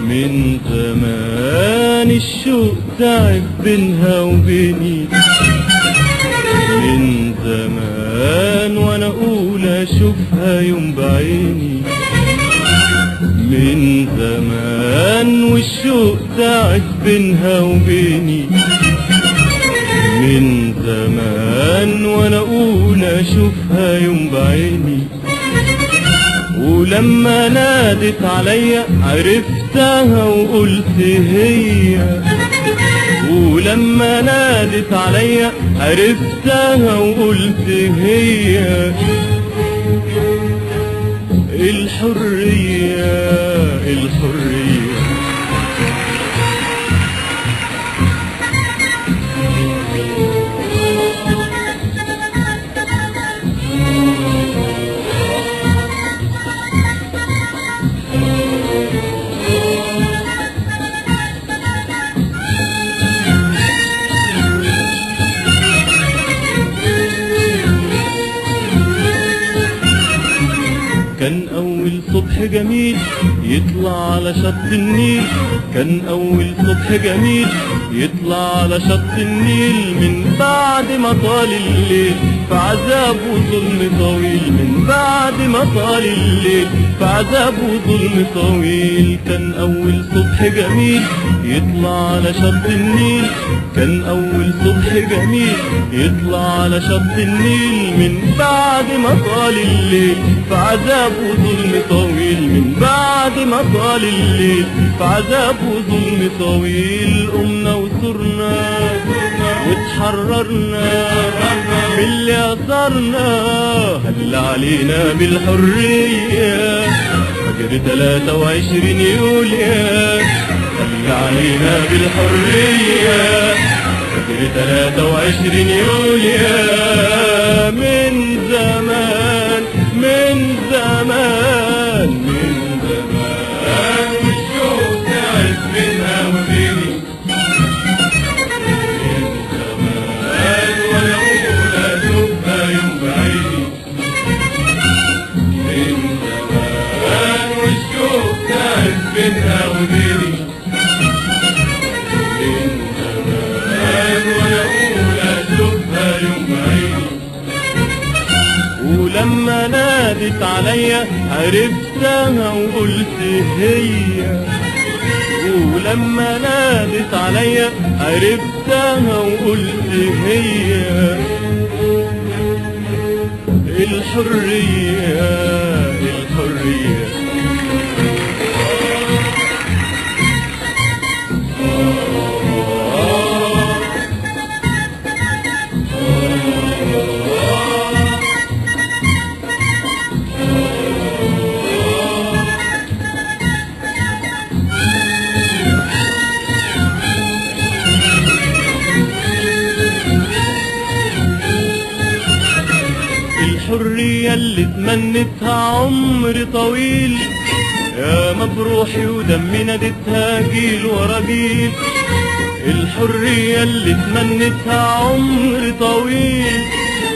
من زمان الشوق تعب بينها وبيني، من زمان وانا اقول اشوفها يوم بعيني، من زمان والشوق تعب بينها وبيني، من زمان وانا اقول اشوفها يوم بعيني. ولما نادت عليا عرفتها وقلت هي، ولما نادت عليا عرفتها وقلت هي الحرية الحرية. كان أول صبح جميل يطلع على شط النيل، كان أول صبح جميل يطلع على شط النيل، من بعد ما طال الليل في عذاب وظلم طويل، من بعد ما طال الليل في عذاب وظلم طويل. كان أول صبح جميل يطلع على شط النيل، كان أول صبح جميل يطلع على شط النيل، من بعد ما طال الليل في عذاب وظلم طويل، من بعد ما طال الليل في عذاب وظلم طويل. قمنا وثرنا واتحررنا من اللي أثرنا، هل علينا بالحرية فجر 23 يوليو، هل علينا بالحرية فجر 23 يوليو. من زمان من زمان من زمان والشوق تعب بينها وبيني، من زمان وانا اقول اشوفها يوم بعيني، من زمان والشوق تعب بينها وبيني، من زمان وانا اقول اشوفها يوم بعيني. ولما نادت عليا عرفتها وقلت هي، ولما نادت عليا عرفتها وقلت هي الحرية الحرية. الحرية اللي تمنتها عمر طويل، يا مبروحي ودمي نادتها جيل ورا جيل. الحرية اللي تمنتها عمر طويل،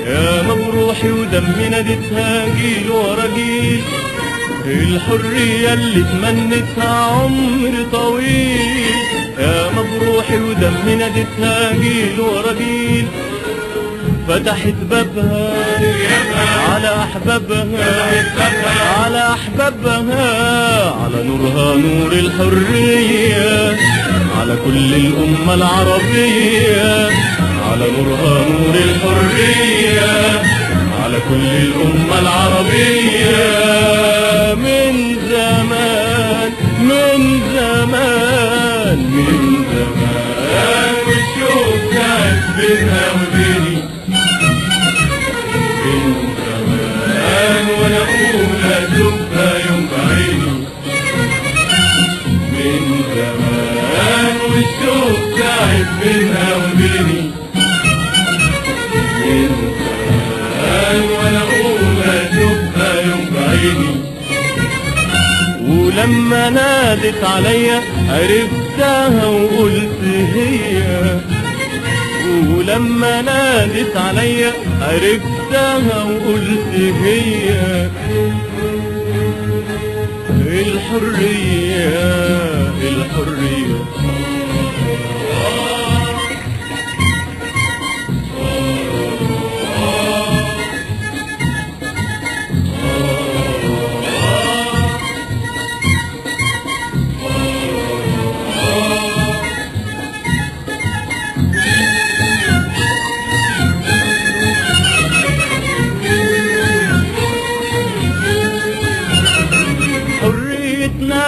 يا مبروحي ودمي نادتها جيل ورا جيل. الحرية اللي تمنتها عمر طويل، يا مبروحي ودمي نادتها جيل ورا جيل. فتحت بابها على أحبابها، على أحبابها، على نورها نور الحرية، على كل الأمة العربية، على نورها نور الحرية، على كل الأمة العربية. من زمان من زمان من زمان والشوق كان ولما نادت عليا عرفتها وقلت هي، ولما نادت عليا عرفتها وقلت هي. الحرية الحرية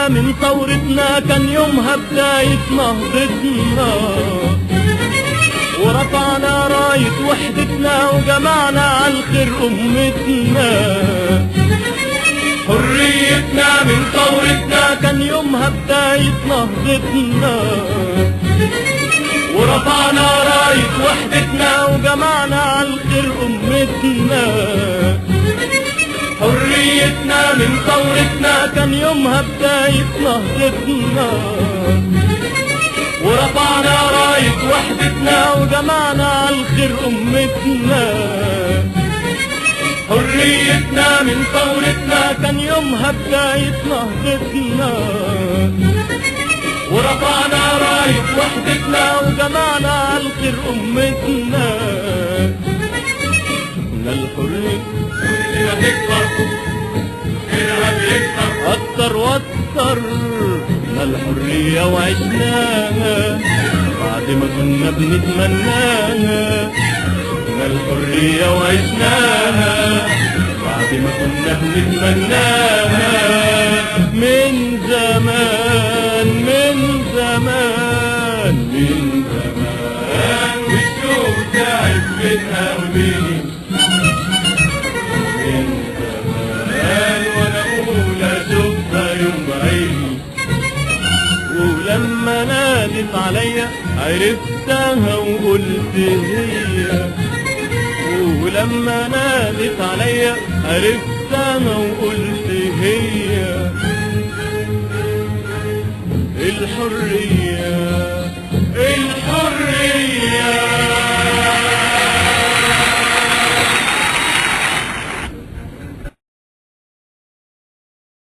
من ثورتنا كان يومها بداية نهضتنا، ورفعنا راية وحدتنا وجمعنا عالخير أمتنا. حريتنا من ثورتنا كان يومها بداية نهضتنا، ورفعنا راية وحدتنا وجمعنا عالخير أمتنا. حريتنا من ثورتنا كان يومها بداية نهضتنا، ورفعنا راية وحدتنا وجمعنا عالخير أمتنا. حريتنا من ثورتنا كان يومها بداية نهضتنا، ورفعنا راية وحدتنا وجمعنا عالخير أمتنا. من الحرية كلنا تكبر غيرها بيكتر أكتر وأكتر. من الحرية وعشناها بعد ما كنا بنتمناها. من الحرية وعشناها بعد ما كنا بنتمناها. من زمان من زمان من زمان والشوق تعب بينها وبيني. ولما نادت عليا عرفتها وقلت هي، ولما نادت عليا عرفتها وقلت هي. الحرية الحرية